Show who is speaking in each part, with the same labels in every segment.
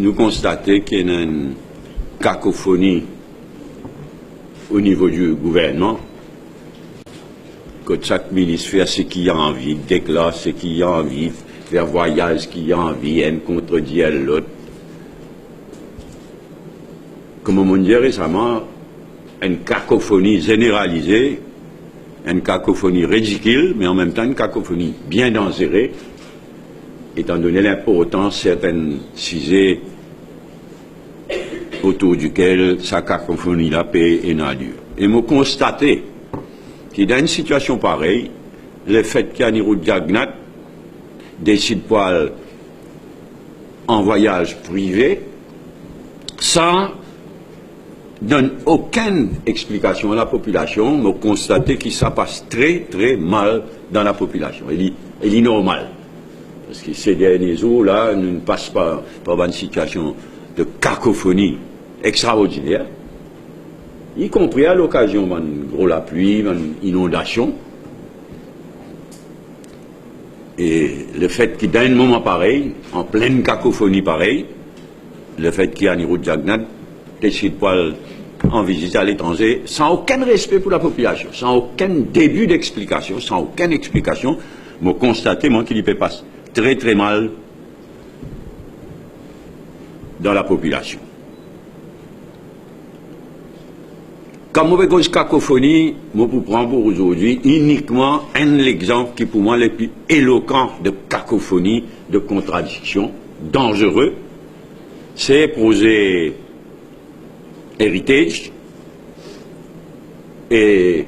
Speaker 1: nous constatons qu'il y a une cacophonie au niveau du gouvernement, que chaque ministre fait ce qu'il a envie, déclare ce qu'il a envie, faire voyage ce qu'il a envie, un contredit l'autre. Comme on dit récemment, une cacophonie généralisée, une cacophonie ridicule, mais en même temps une cacophonie bien dangereuse, étant donné l'importance de certains sujets autour duquel sa cacophonie-là paie une allure. Et me constater que dans une situation pareille, le fait qu'Anirou Jagnat décide pas en voyage privé, sans donne aucune explication à la population, me constater que ça passe très très mal dans la population. Elle est normale. Parce que ces derniers jours-là, nous ne passons pas par une situation de cacophonie extraordinaire, y compris à l'occasion d'une grosse pluie, d'une inondation. Et le fait qu'il y ait un moment pareil, en pleine cacophonie pareille, le fait qu'il y ait Anirou Jagnat décide pas en visite à l'étranger, sans aucun respect pour la population, sans aucun début d'explication, sans aucune explication, me constater moi qu'il y passe très très mal dans la population. Comme mauvais cause cacophonie, je vous prends pour aujourd'hui uniquement un exemple qui pour moi est le plus éloquent de cacophonie, de contradiction, dangereux, c'est projet Heritage et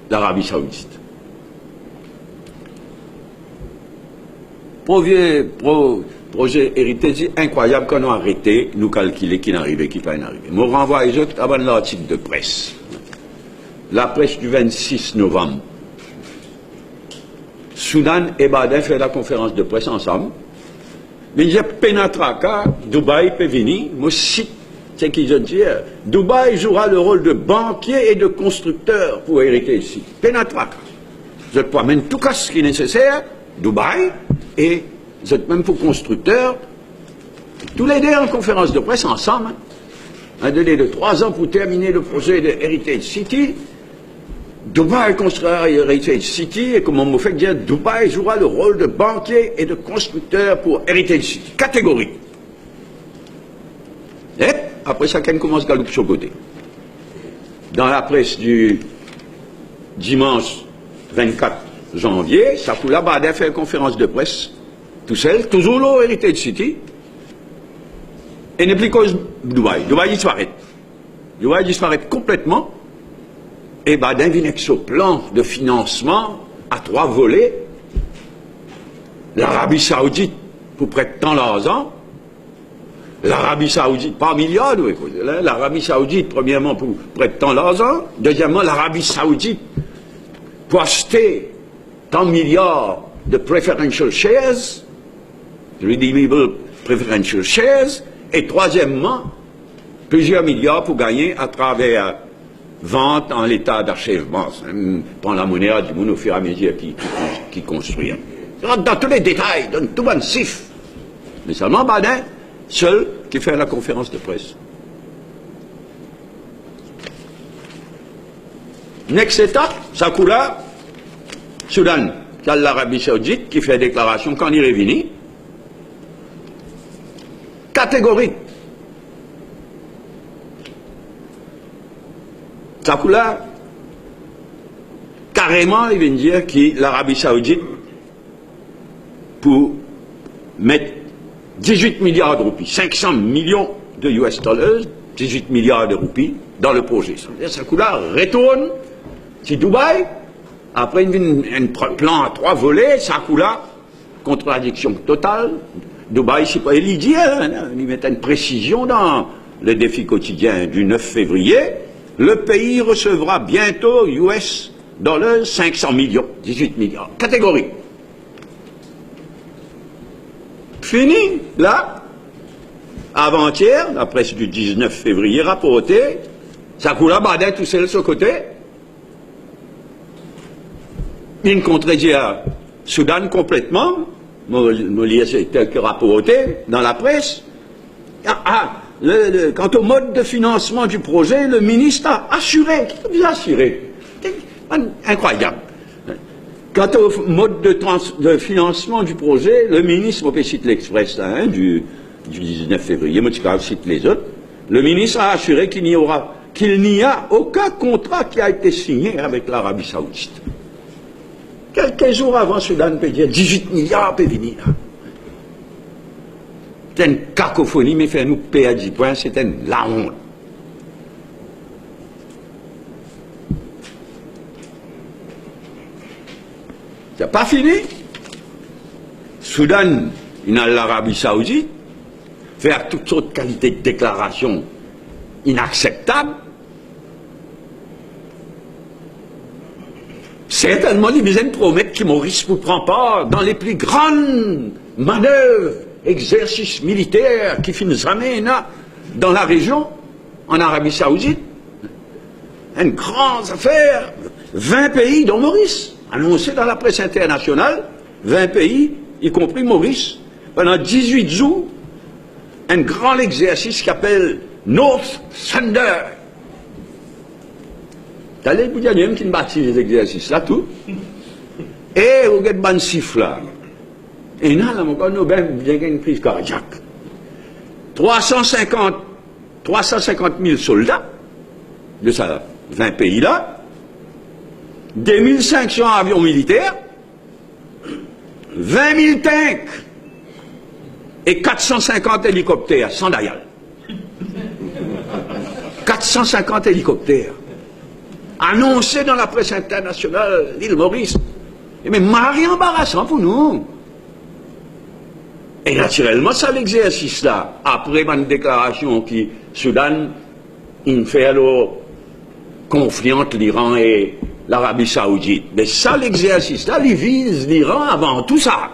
Speaker 1: l'Arabie Saoudite. Projet Heritage incroyable qu'on a arrêté, nous calculer qui n'arrivait, qui pas n'arrivait. Je renvoie les autres avant l'article de presse. La presse du 26 novembre. Soudan et Baden font la conférence de presse ensemble. Mais il y a Penatraka, Dubaï peut venir, moi cite ce qu'ils ont dit. Dubaï jouera le rôle de banquier et de constructeur pour hériter ici. Penatraka. Je promène tout cas ce qui est nécessaire, Dubaï, et vous êtes même pour constructeur, tous les deux en conférence de presse ensemble, un délai de 3 ans pour terminer le projet de Heritage City. Dubaï construira Heritage City, et comme on me fait dire, Dubaï jouera le rôle de banquier et de constructeur pour Heritage City. Catégorie. Et après ça, quelqu'un commence à louper sur le côté. Dans la presse du dimanche 24 janvier, Sakoula Badin fait une conférence de presse, tout seul, toujours l'eau Heritage City, et n'est plus cause Dubaï. Dubaï disparaît. Dubaï disparaît complètement, et Badin vient avec ce plan de financement à 3 volets. L'Arabie Saoudite, pour près de tant d'argent, l'Arabie Saoudite, pas milliards, l'Arabie Saoudite, premièrement, pour près de tant d'argent, deuxièmement, l'Arabie Saoudite, pour acheter tant de milliards de preferential shares, redeemable preferential shares, et troisièmement, plusieurs milliards pour gagner à travers vente en l'état d'achèvement, prendre la monnaie du monde au fur et à mesure qui construit. Dans tous les détails, dans tout le sif. Mais seulement Badin, seul, qui fait la conférence de presse. Next étape, Sakoula, Soudan, l'Arabie Saoudite, qui fait déclaration quand il est venu. Catégorique. Sakoula, carrément, il vient dire que l'Arabie Saoudite, pour mettre 18 milliards de roupies, 500 millions de US dollars, 18 milliards de roupies dans le projet. Sakoula retourne, c'est Dubaï, après un plan à 3 volets, Sakoula, contradiction totale. Dubaï, c'est pas, il dit, il met une précision dans le défi quotidien du 9 février, le pays recevra bientôt US dollars 500 millions, 18 milliards, catégorie. Fini, là, avant-hier, la presse du 19 février rapporté, Sakoula Badin tout seul de ce côté, il contredit à Soudan complètement, c'est tel que rapporté dans la presse, Quant au mode de financement du projet, le ministre a assuré. Bien assuré. Incroyable. Quant au mode de financement du projet, le ministre, on peut citer l'Express du 19 février, moi je cite les autres, le ministre a assuré qu'il n'y a aucun contrat qui a été signé avec l'Arabie Saoudite. Quelques jours avant, Soudan peut dire 18 milliards peut venir. C'est une cacophonie, mais fait nous payer à 10 points, c'est la honte. C'est pas fini. Soudan, il a l'Arabie Saoudite, faire toutes sortes de qualités de déclarations inacceptables. Certainement, il vient de promettre que Maurice ne prend pas dans les plus grandes manœuvres, exercices militaires qui finissent jamais dans la région, en Arabie Saoudite. Une grande affaire, 20 pays, dont Maurice, annoncé dans la presse internationale, 20 pays, y compris Maurice, pendant 18 jours, un grand exercice qui s'appelle North Thunder. T'as les Boudjaniens qui bâtissent les exercices là, tout. Et vous avez un siffle là. Et là, nous avons une crise cardiaque. 350 000 soldats de ces 20 pays-là, 2500 avions militaires, 20 000 tanks et 450 hélicoptères sans Dayal. 450 hélicoptères. Annoncé dans la presse internationale, l'île Maurice. Mais mari embarrassant pour nous. Et naturellement, ça l'exercice-là, après une déclaration qui, Soudan, il fait alors conflit entre l'Iran et l'Arabie Saoudite. Mais ça, l'exercice-là, il vise l'Iran avant tout ça.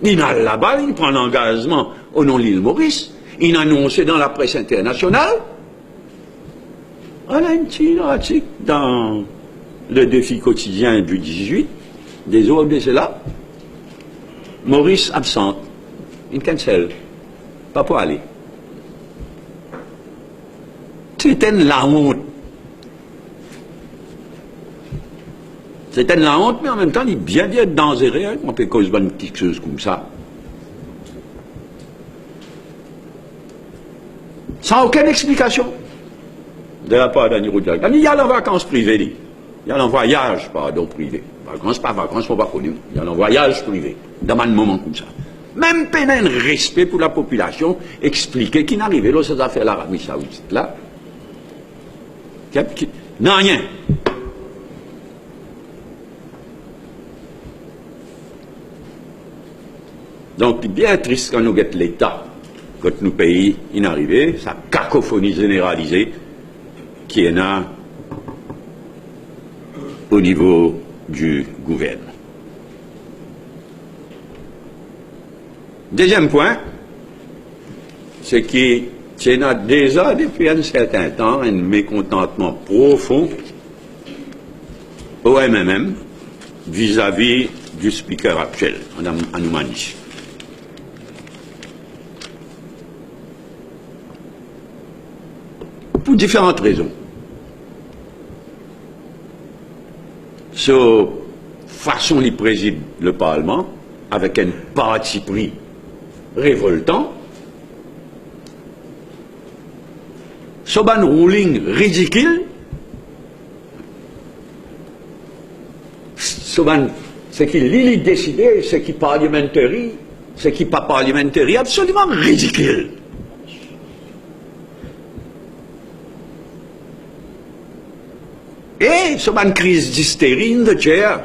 Speaker 1: Il a là-bas, il prend l'engagement au nom de l'île Maurice. Il a annoncé dans la presse internationale. On a un petit article dans le défi quotidien du 18, des autres de cela. Maurice absente. Il cancel. Pas pour aller. C'était la honte. C'était la honte, mais en même temps, il est bien dangereux hein, on peut causer une petite chose comme ça. Sans aucune explication de la part d'Annie Roudiac. Il y a la vacances privées, il y a un voyage, pardon, privé. Vacances, pas vacances, faut pas connu. Il y a un voyage privé, dans un moment comme ça. Même peine un respect pour la population, expliquer qu'il n'arrivait là, ces affaires l'Arabie Saoudite, là. Non, rien. Donc, bien triste quand nous guettons l'État, quand nous pays inarrivés, sa cacophonie généralisée qui est là au niveau du gouvernement. Deuxième point, c'est qu'il y a déjà depuis un certain temps un mécontentement profond au MMM vis-à-vis du speaker actuel, Mme Anoumani. Pour différentes raisons. Sur façon il préside le Parlement, avec un parti pris révoltant, sur un ruling ridicule, c'est qu'il décidé, c'est qui parlementaire, c'est qui pas parlementaire, absolument ridicule. Et sur une crise d'hystérie in the chair,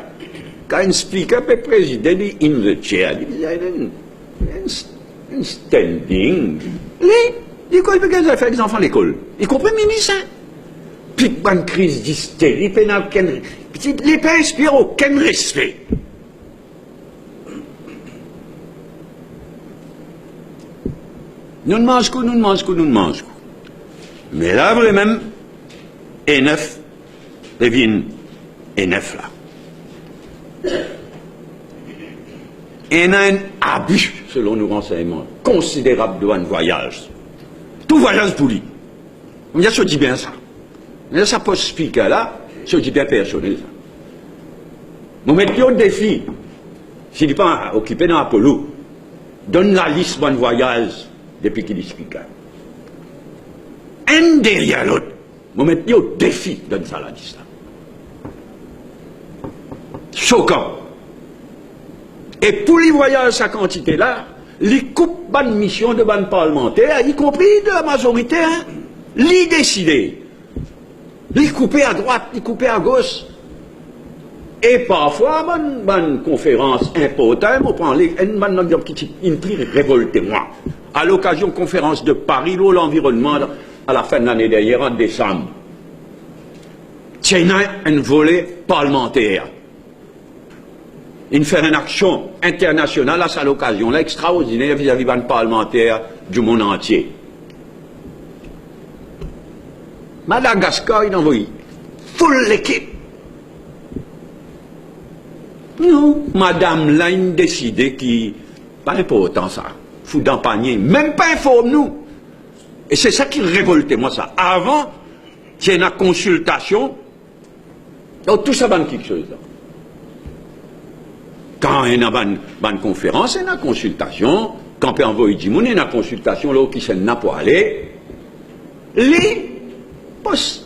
Speaker 1: quand un speaker peut présider in the chair, il y a un standing. L'école peut faire des enfants à l'école. Y compris ministre. Puis une crise d'hystérie, les pas inspirent aucun respect. Nous ne mangeons que, nous ne mangeons que, nous ne mangeons que. Mais là, vraiment, E9 devine E9 là. Et il y a un abus, selon nos renseignements, considérable de un voyage tout voyage pour lui. On dit, ça dit bien ça. Mais ça post speaker là, ça dit bien personnel ça. Nous mettons au défi, s'il n'est pas occupé dans Apollo, donne la liste de voyage depuis qu'il est speaker. Un derrière l'autre. Nous mettons au défi, donne ça la liste. Choquant. Et pour les voyages, sa quantité là, les coupes de mission de ban parlementaire, y compris de la majorité, hein, les décider. Les couper à droite, les couper à gauche. Et parfois, bonne conférence importante, on prend une prix révoltez-moi. À l'occasion de la conférence de Paris, l'environnement, à la fin de l'année dernière, en décembre. Tiens, un volet parlementaire. Il fait une action internationale à cette occasion-là, extraordinaire vis-à-vis d'un parlementaire du monde entier. Madagascar, il envoie full l'équipe. Nous, madame, là, il décidé qui, pas important ça, fout dans le panier, même pas informe nous. Et c'est ça qui révoltait moi ça. Avant, il y a une consultation, donc tout ça va quelque chose là. Quand il y a une conférence, il y a une consultation, quand on peut envoyer du monde, il y a une consultation là qui s'en a pour aller. Les postes.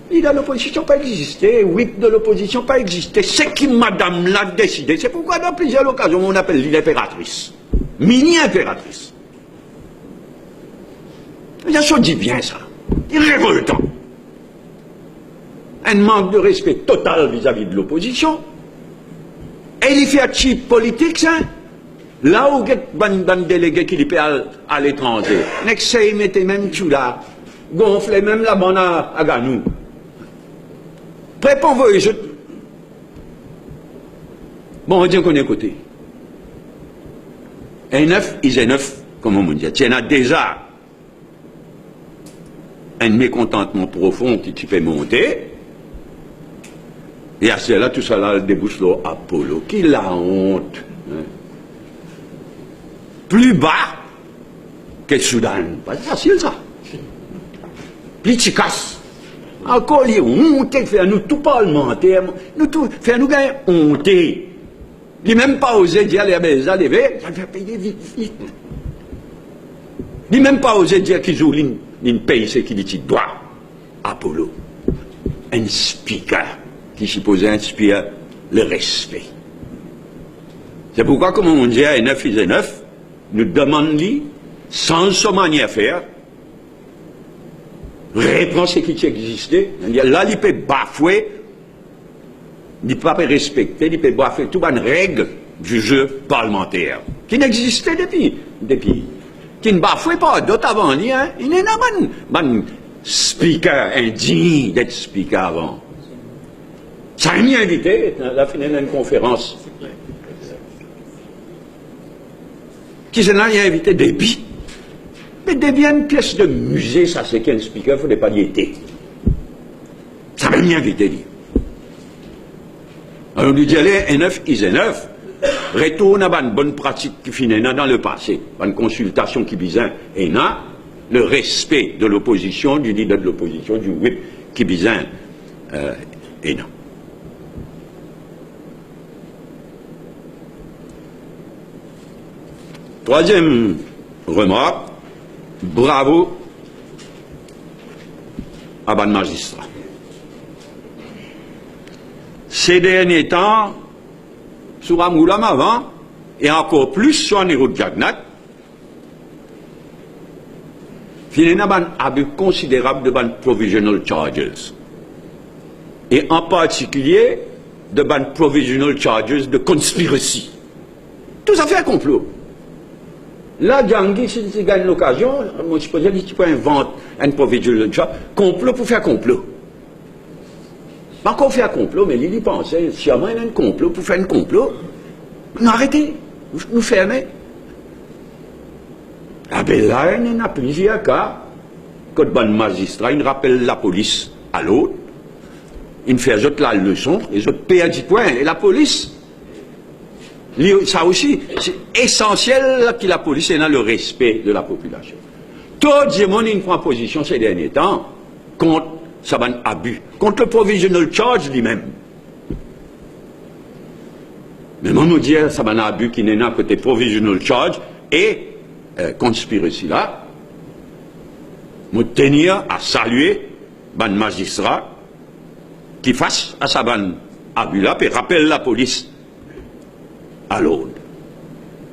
Speaker 1: Il de l'opposition pas existé, whip de l'opposition pas existé. C'est qui madame l'a décidé. C'est pourquoi dans plusieurs occasions on appelle l'impératrice. Mini-impératrice. Ça dit bien ça. Il est révoltant. Un manque de respect total vis-à-vis de l'opposition. Et il fait un cheap politique, ça. Là où il y a un délégué qui est à l'étranger. Next, il mettait même tout là. Gonflait même la bonne à Ganou. Prépare vos jeux. Bon, on dit qu'on est côté. Un neuf, il est neuf, comme on dit. Il y en a déjà un mécontentement profond qui peut monter. Et à cela, tout ça là, débouche là, Apollo. Qui la honte. Hein? Plus bas que le Soudan. Pas facile ça. Plus efficace. Encore les honte, faire nous tout parlementaire, nous tout, faire nous gagner honte. Il n'a même pas osé dire les belles lever, ça fait payer vite. Il n'a même pas osé dire qu'ils ont une pays ce qu'il dit doit. Apollo, un speaker qui supposait inspirer le respect. C'est pourquoi, comme on dit, à 9 et 9, nous demandons, sans se manier à faire, reprend ce qui existait. Là, il peut bafouer, il ne peut pas respecter, il peut bafouer toutes les règles du jeu parlementaire, qui n'existait depuis, qui ne bafouait pas d'autres avant lui. Hein. Il n'est pas un speaker indigne d'être speaker avant. Ça a mis invité, la fin d'une conférence. Qui s'en a invité Déby. Mais Déby a une pièce de musée, ça c'est qu'un speaker, il ne faudrait pas y être. Ça m'a mis invité, lui. Alors on lui dit, allez, N9, is N9. Retourne à une bonne pratique qui finit dans le passé. Une consultation qui bizarre. Et là, le respect de l'opposition, du leader de l'opposition, du whip qui bizarre. Et non. Troisième remarque, bravo à ban magistrat. Ces derniers temps, sur Amoulam avant, et encore plus sur Niro Jagnat, il y a un abus considérable de ban provisional charges. Et en particulier, de ban provisional charges de conspiracy. Tout ça fait un complot. Là, Djangui, si tu gagnes l'occasion, moi je peux dire que tu peux inventer un provisional charge, complot pour faire complot. Pas qu'on fait un complot, mais il y pensait, sûrement il y a un complot pour faire un complot. Nous arrêtez, nous fermez. Ah ben là, il y a plusieurs cas. Quand le magistrat, il rappelle la police à l'autre, il fait la leçon, les autres payent 10 points. Et la police, ça aussi, c'est essentiel que la police ait le respect de la population. Tout tout le monde prend position ces derniers temps contre ça ban abus, contre le provisional charge lui-même. Mais moi, nous dire ça ban abus qui n'est pas côté provisional charge et conspiracy là, nous tenir à saluer ban magistrat qui face à ça ban abus là et rappelle la police à l'ordre.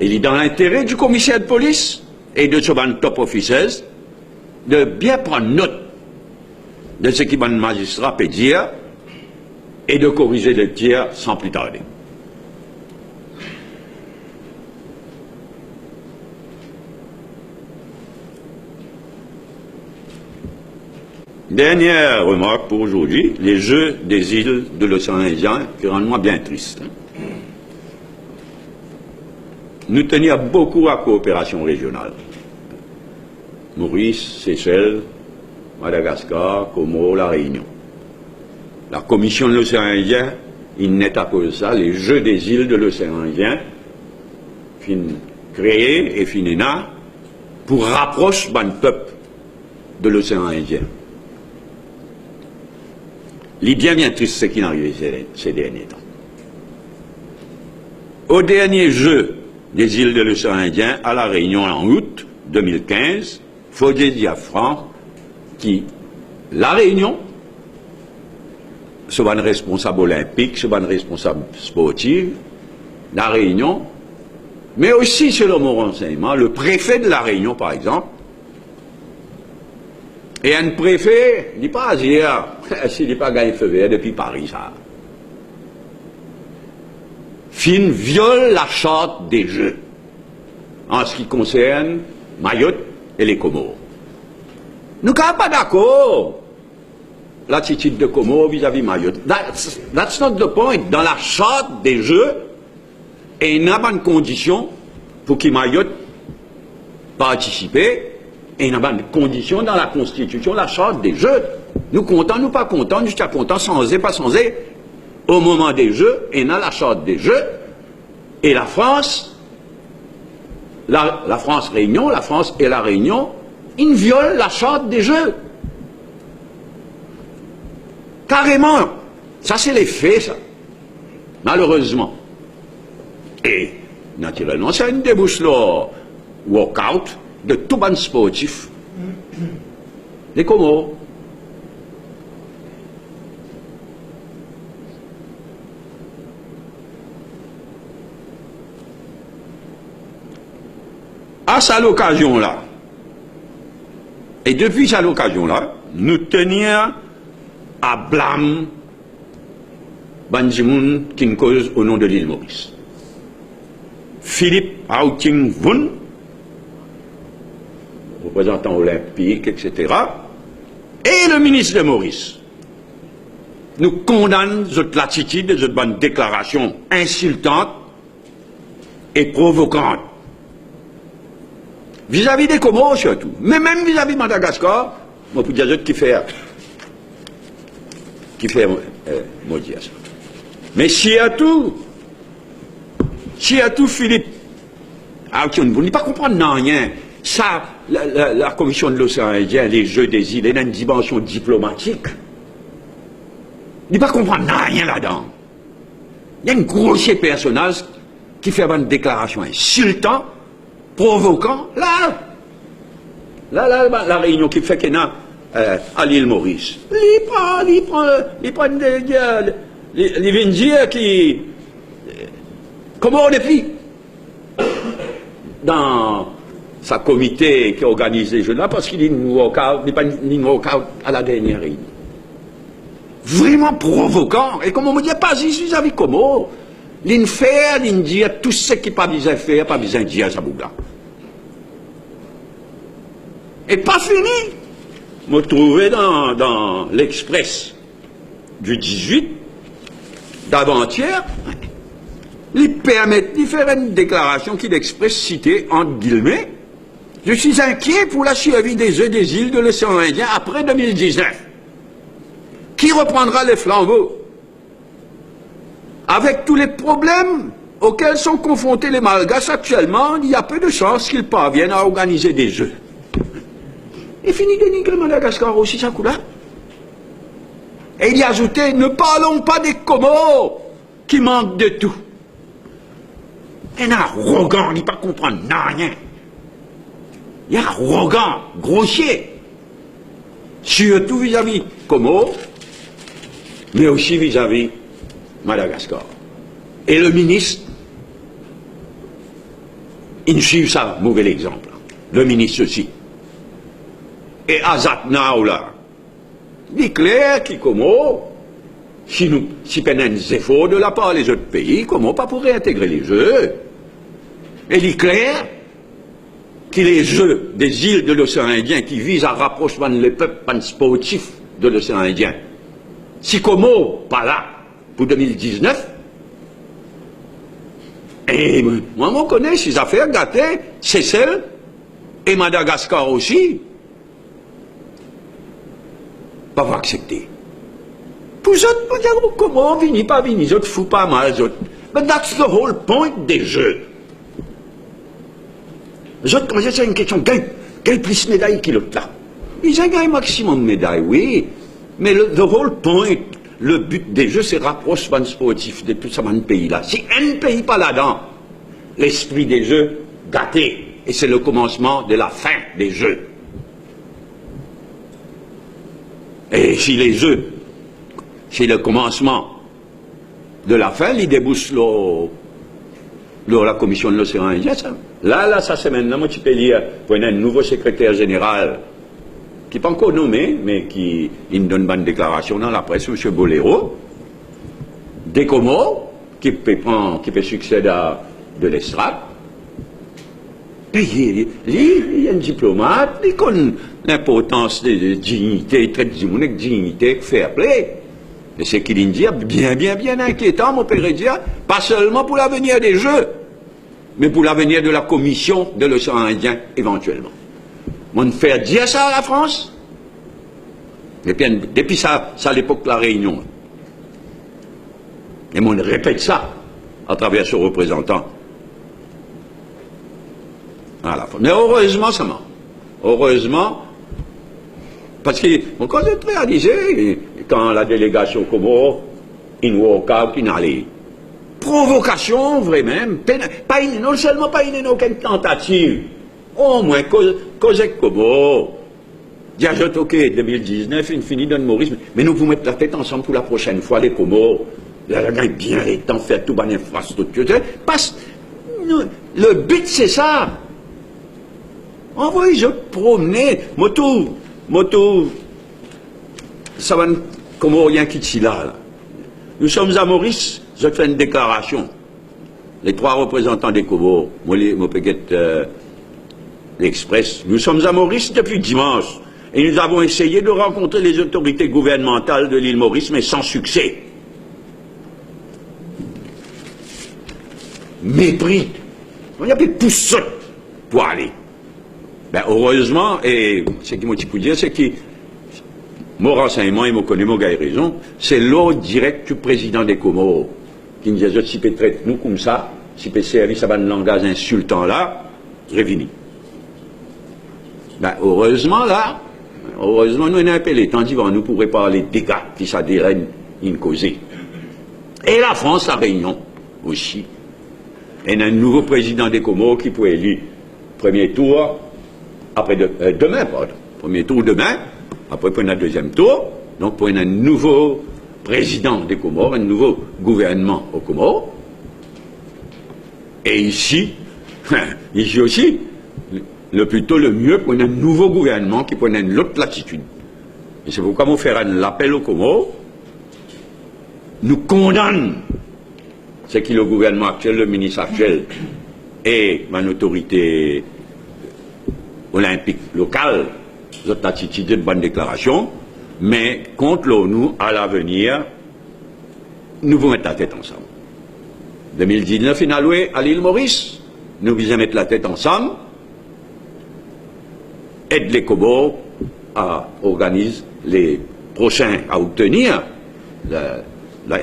Speaker 1: Il est dans l'intérêt du commissaire de police et de ce ban top officers de bien prendre note de ce que le magistrat peut dire et de corriger le tir sans plus tarder. Dernière remarque pour aujourd'hui, les Jeux des îles de l'océan Indien qui rendent moi bien triste. Nous tenions beaucoup à coopération régionale. Maurice, Seychelles, Madagascar, Comores, La Réunion. La Commission de l'océan Indien, il n'est à cause de ça, les Jeux des îles de l'océan Indien, fin créés et finéna pour rapprocher le peuple de l'océan Indien. L'idée bien triste, ce qui est arrivé ces derniers temps. Au dernier jeu des îles de l'océan Indien, à La Réunion en août 2015, il faut dire à France qui, La Réunion, c'est un responsable olympique, c'est un responsable sportif, La Réunion, mais aussi, selon mon renseignement, le préfet de La Réunion, par exemple, et un préfet, il n'est pas à dire, s'il n'est pas gagné feu vert depuis Paris, ça. Fin viole la charte des Jeux, en ce qui concerne Mayotte et les Comores. Nous ne sommes pas d'accord. L'attitude de Comores vis-à-vis Mayotte. That's not the point. Dans la charte des Jeux, il n'y a pas de condition pour que Mayotte participe. Et il n'y a pas de condition dans la Constitution, la charte des Jeux. Nous comptons, nous pas contents, nous sommes contents, sans et pas sans et. Au moment des Jeux, il y a la charte des Jeux. Et la France, la France Réunion, la France et la Réunion, ils violent la charte des Jeux. Carrément. Ça, c'est les faits, ça. Malheureusement. Et, naturellement, c'est une débouche là, walk-out de tout ban sportif. Les Comores. À cette occasion-là, et depuis cette occasion-là, nous tenions à blâmer Banjimoun qui nous cause au nom de l'île Maurice. Philippe Houting Voun, représentant olympique, etc., et le ministre de Maurice, nous condamnent cette latitude et cette bonne déclaration insultante et provocante. Vis-à-vis des Comores surtout, mais même vis-à-vis de Madagascar, moi pour dire qui fait maudire ça. Mais si à tout Philippe, vous ne pas comprendre non rien. Ça, la Commission de l'océan Indien, les Jeux des îles, il y a une dimension diplomatique. Ne pas comprendre non rien là-dedans. Il y a une grosse personnage qui fait une déclaration insultante, provoquant, la réunion qui fait qu'il y a à l'île Maurice. Il prend les vient dire qui, comment on est pris dans sa comité qui organise les Jeux là, parce qu'il n'est pas walk-out à la dernière réunion. Vraiment provoquant. Et comme on me dit, pas ici, vis-à-vis comment l'infaire, l'indier, tout ce qui n'est pas besoin de faire, pas besoin de dire à sa bouga. Et pas fini. Je me trouvais dans l'Express du 18 d'avant-hier. Il permet de faire une déclaration qui l'Express citait entre guillemets. Je suis inquiet pour la survie des Jeux des îles de l'océan Indien après 2019. Qui reprendra les flambeaux? Avec tous les problèmes auxquels sont confrontés les Malgaches actuellement, il y a peu de chances qu'ils parviennent à organiser des Jeux. Et fini de dénigrer Madagascar aussi, ça coup-là. Et il y a ajouté, ne parlons pas des Comores, qui manquent de tout. Un arrogant, il ne pas comprendre rien. Il est arrogant, grossier. Surtout vis-à-vis Comores, mais aussi vis-à-vis Madagascar. Et le ministre, il suit ça, mauvais exemple. Le ministre aussi. Et Azat Naoula, il est clair qu'il Comores, si il y a des efforts de la part des autres pays, Comores pas pour réintégrer les jeux. Et il est clair que les jeux des îles de l'océan Indien qui visent à rapprocher les peuples sportifs de l'océan Indien, si Comores pas là pour 2019, et moi, je connais ces affaires gâtées, Seychelles et Madagascar aussi. Pas vous accepter. Pour eux, vous dire comment vini, pas vini, je te fous pas mal, je. But that's the whole point des jeux. Les autres, quand c'est une question, quel plus de médailles qu'il l'autre là? Ils ont gagné maximum de médailles, oui. Mais the whole point, le but des jeux, c'est rapprochement sportif de tout ce pays-là. Si un pays pas là-dedans, l'esprit des jeux gâté. Et c'est le commencement de la fin des jeux. Et si les jeux, c'est le commencement de la fin, ils débouchent la commission de l'océan Indien, ça. Là, ça c'est maintenant, moi, tu peux lire, pour un nouveau secrétaire général, qui n'est pas encore nommé, mais qui il donne une bonne déclaration dans la presse, M. Boléro, des Comores, qui peut succéder à de l'estrade. Il y a un diplomate, il connaît l'importance de dignité, il traite du monde avec dignité, fair play. Et c'est qu'il dit bien inquiétant, mon père dire, pas seulement pour l'avenir des Jeux, mais pour l'avenir de la commission de l'océan Indien, éventuellement. On fait dire ça à la France, et puis, depuis ça à l'époque de la Réunion. Et on répète ça à travers ce représentant. Voilà. Mais heureusement, ça marche. Heureusement, parce que, quand j'ai réalisé, quand la délégation Comores, in walk-out, in allait. Provocation, vrai même, non seulement pas une aucune tentative, au moins, cause Comores. Déjà, ok, 2019, il finit dans le Maurice, mais nous vous mettre la tête ensemble pour la prochaine fois, les Comores. Là, on gagne bien les temps, faire tout dans l'infrastructure. Le but, c'est ça. Envoyez, je promenais, moto, ça va, comme rien qui est là. Nous sommes à Maurice, je fais une déclaration. Les trois représentants des Comores, moi, l'Express, nous sommes à Maurice depuis dimanche, et nous avons essayé de rencontrer les autorités gouvernementales de l'île Maurice, mais sans succès. Mépris. Il y a plus de poussette pour aller. Ben, heureusement, et ce qui m'a dit pour dire, c'est que mon renseignement, et mon connaît, mon gars a raison, c'est l'ordre direct du président des Comores, qui nous dit, si peut traiter nous comme ça, si peut servir ça va un langage insultant là, révini. Ben, heureusement là, nous on a appelé, tandis qu'on nous pourrait parler des dégâts qui ça dérègne une causée. Et la France, la Réunion aussi. Et un nouveau président des Comores qui pourrait élire premier tour, après demain, pardon. Premier tour demain, après pour un deuxième tour, donc pour un nouveau président des Comores, un nouveau gouvernement aux Comores. Et ici aussi, le plutôt le mieux pour un nouveau gouvernement qui prenne une autre latitude. Et c'est pourquoi nous faire un appel aux Comores, nous condamne ce qui est le gouvernement actuel, le ministre actuel et mon autorité olympique locale, notre attitude de bonne déclaration, mais contre l'ONU, à l'avenir, nous vous mettons la tête ensemble. 2019, il a loué à l'île Maurice, nous visons mettre la tête ensemble, aide les Comores à organiser les prochains, à obtenir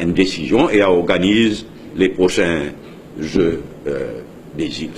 Speaker 1: une décision et à organiser les prochains Jeux des îles.